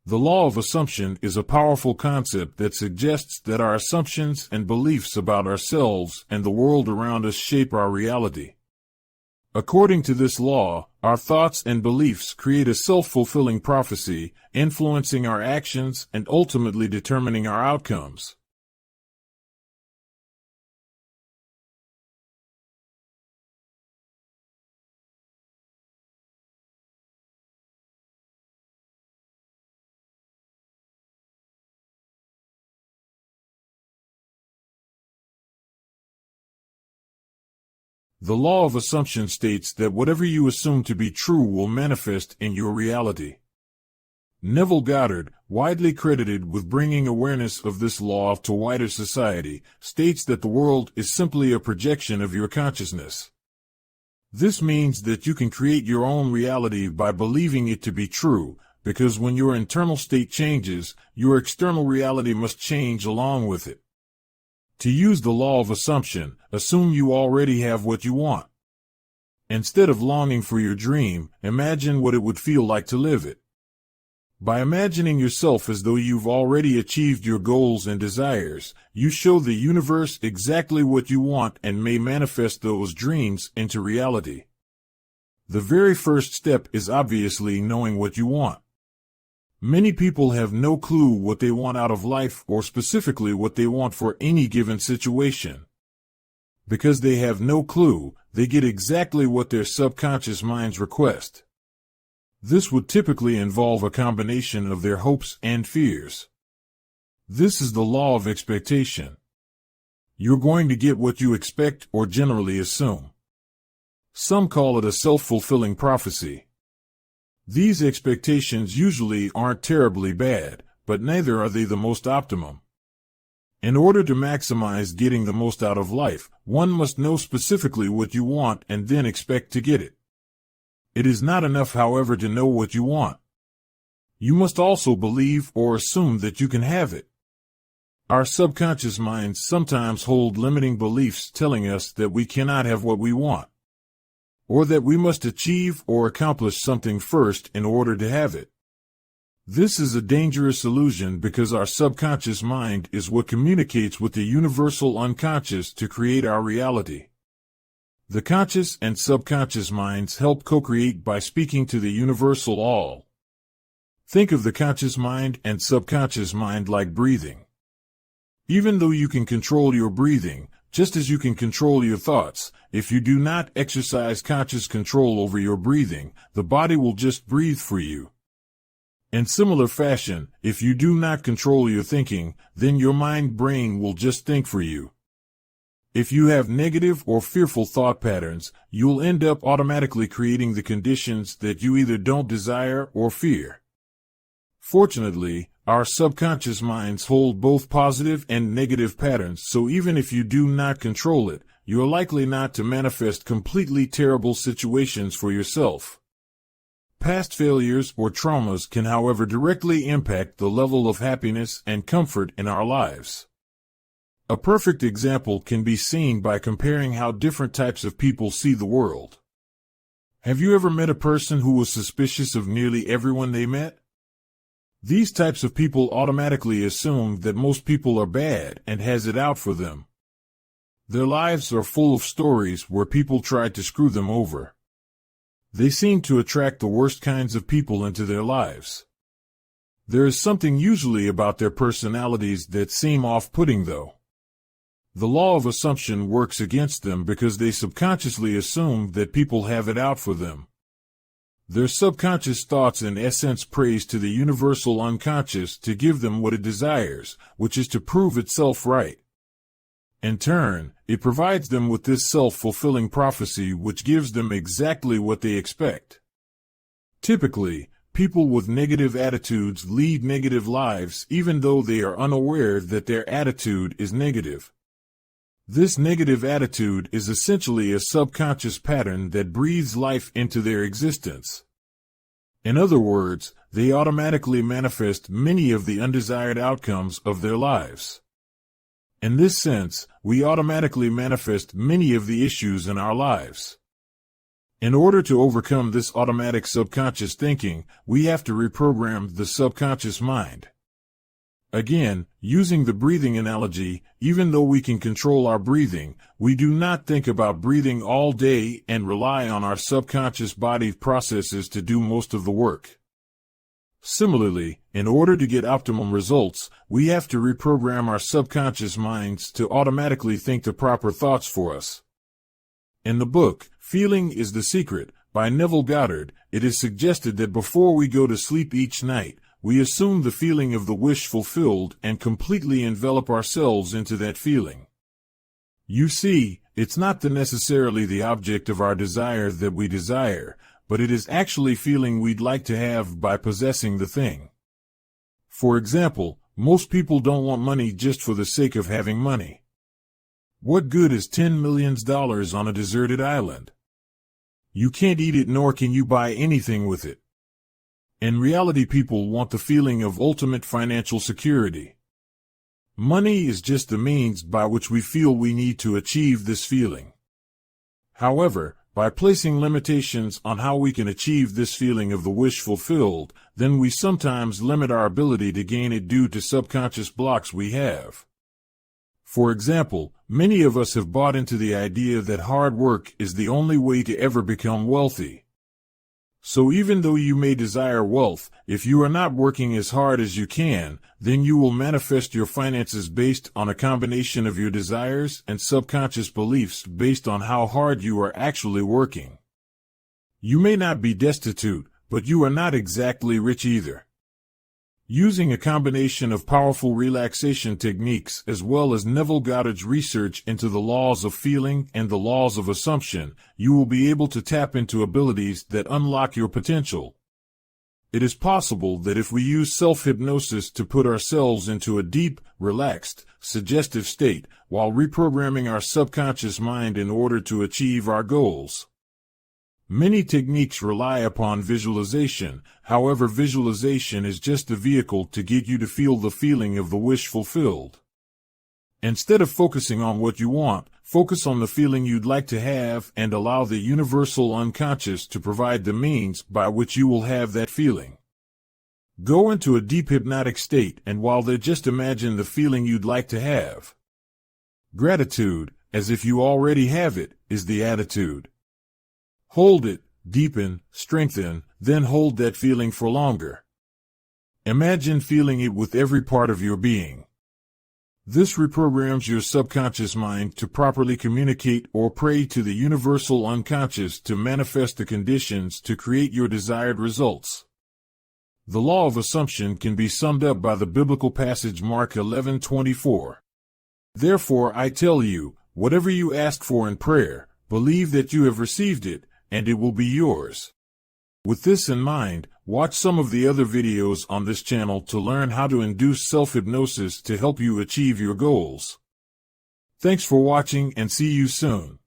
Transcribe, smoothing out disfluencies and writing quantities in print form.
The law of assumption is a powerful concept that suggests that our assumptions and beliefs about ourselves and the world around us shape our reality. According to this law, our thoughts and beliefs create a self-fulfilling prophecy, influencing our actions and ultimately determining our outcomes. The law of assumption states that whatever you assume to be true will manifest in your reality. Neville Goddard, widely credited with bringing awareness of this law to wider society, states that the world is simply a projection of your consciousness. This means that you can create your own reality by believing it to be true, because when your internal state changes, your external reality must change along with it. To use the law of assumption, assume you already have what you want. Instead of longing for your dream, imagine what it would feel like to live it. By imagining yourself as though you've already achieved your goals and desires, you show the universe exactly what you want and may manifest those dreams into reality. The very first step is obviously knowing what you want. Many people have no clue what they want out of life or specifically what they want for any given situation. Because they have no clue, they get exactly what their subconscious minds request. This would typically involve a combination of their hopes and fears. This is the law of expectation. You're going to get what you expect or generally assume. Some call it a self-fulfilling prophecy. These expectations usually aren't terribly bad, but neither are they the most optimum. In order to maximize getting the most out of life, one must know specifically what you want and then expect to get it. It is not enough, however, to know what you want. You must also believe or assume that you can have it. Our subconscious minds sometimes hold limiting beliefs telling us that we cannot have what we want, or that we must achieve or accomplish something first in order to have it. This is a dangerous illusion because our subconscious mind is what communicates with the universal unconscious to create our reality. The conscious and subconscious minds help co-create by speaking to the universal all. Think of the conscious mind and subconscious mind like breathing. Even though you can control your breathing, just as you can control your thoughts, if you do not exercise conscious control over your breathing, the body will just breathe for you. In similar fashion, if you do not control your thinking, then your mind-brain will just think for you. If you have negative or fearful thought patterns, you'll end up automatically creating the conditions that you either don't desire or fear. Fortunately, our subconscious minds hold both positive and negative patterns, so even if you do not control it, you are likely not to manifest completely terrible situations for yourself. Past failures or traumas can, however, directly impact the level of happiness and comfort in our lives. A perfect example can be seen by comparing how different types of people see the world. Have you ever met a person who was suspicious of nearly everyone they met? These types of people automatically assume that most people are bad and has it out for them. Their lives are full of stories where people tried to screw them over. They seem to attract the worst kinds of people into their lives. There is something usually about their personalities that seem off-putting, though. The law of assumption works against them because they subconsciously assume that people have it out for them. Their subconscious thoughts in essence praise to the universal unconscious to give them what it desires, which is to prove itself right. In turn, it provides them with this self-fulfilling prophecy which gives them exactly what they expect. Typically, people with negative attitudes lead negative lives even though they are unaware that their attitude is negative. This negative attitude is essentially a subconscious pattern that breathes life into their existence. In other words, they automatically manifest many of the undesired outcomes of their lives. In this sense, we automatically manifest many of the issues in our lives. In order to overcome this automatic subconscious thinking, we have to reprogram the subconscious mind. Again, using the breathing analogy, even though we can control our breathing, we do not think about breathing all day and rely on our subconscious body processes to do most of the work. Similarly, in order to get optimum results, we have to reprogram our subconscious minds to automatically think the proper thoughts for us. In the book, Feeling is the Secret, by Neville Goddard, it is suggested that before we go to sleep each night, we assume the feeling of the wish fulfilled and completely envelop ourselves into that feeling. You see, it's not necessarily the object of our desire that we desire, but it is actually feeling we'd like to have by possessing the thing. For example, most people don't want money just for the sake of having money. What good is $10 million on a deserted island? You can't eat it nor can you buy anything with it. In reality, people want the feeling of ultimate financial security. Money is just the means by which we feel we need to achieve this feeling. However, by placing limitations on how we can achieve this feeling of the wish fulfilled, then we sometimes limit our ability to gain it due to subconscious blocks we have. For example, many of us have bought into the idea that hard work is the only way to ever become wealthy. So even though you may desire wealth, if you are not working as hard as you can, then you will manifest your finances based on a combination of your desires and subconscious beliefs based on how hard you are actually working. You may not be destitute, but you are not exactly rich either. Using a combination of powerful relaxation techniques as well as Neville Goddard's research into the laws of feeling and the laws of assumption, you will be able to tap into abilities that unlock your potential. It is possible that if we use self-hypnosis to put ourselves into a deep, relaxed, suggestive state while reprogramming our subconscious mind in order to achieve our goals. Many techniques rely upon visualization, however, visualization is just a vehicle to get you to feel the feeling of the wish fulfilled. Instead of focusing on what you want, focus on the feeling you'd like to have and allow the universal unconscious to provide the means by which you will have that feeling. Go into a deep hypnotic state and while there just imagine the feeling you'd like to have. Gratitude, as if you already have it, is the attitude. Hold it, deepen, strengthen, then hold that feeling for longer. Imagine feeling it with every part of your being. This reprograms your subconscious mind to properly communicate or pray to the universal unconscious to manifest the conditions to create your desired results. The law of assumption can be summed up by the biblical passage Mark 11:24. Therefore I tell you, whatever you ask for in prayer, believe that you have received it, and it will be yours. With this in mind, watch some of the other videos on this channel to learn how to induce self-hypnosis to help you achieve your goals. Thanks for watching and see you soon.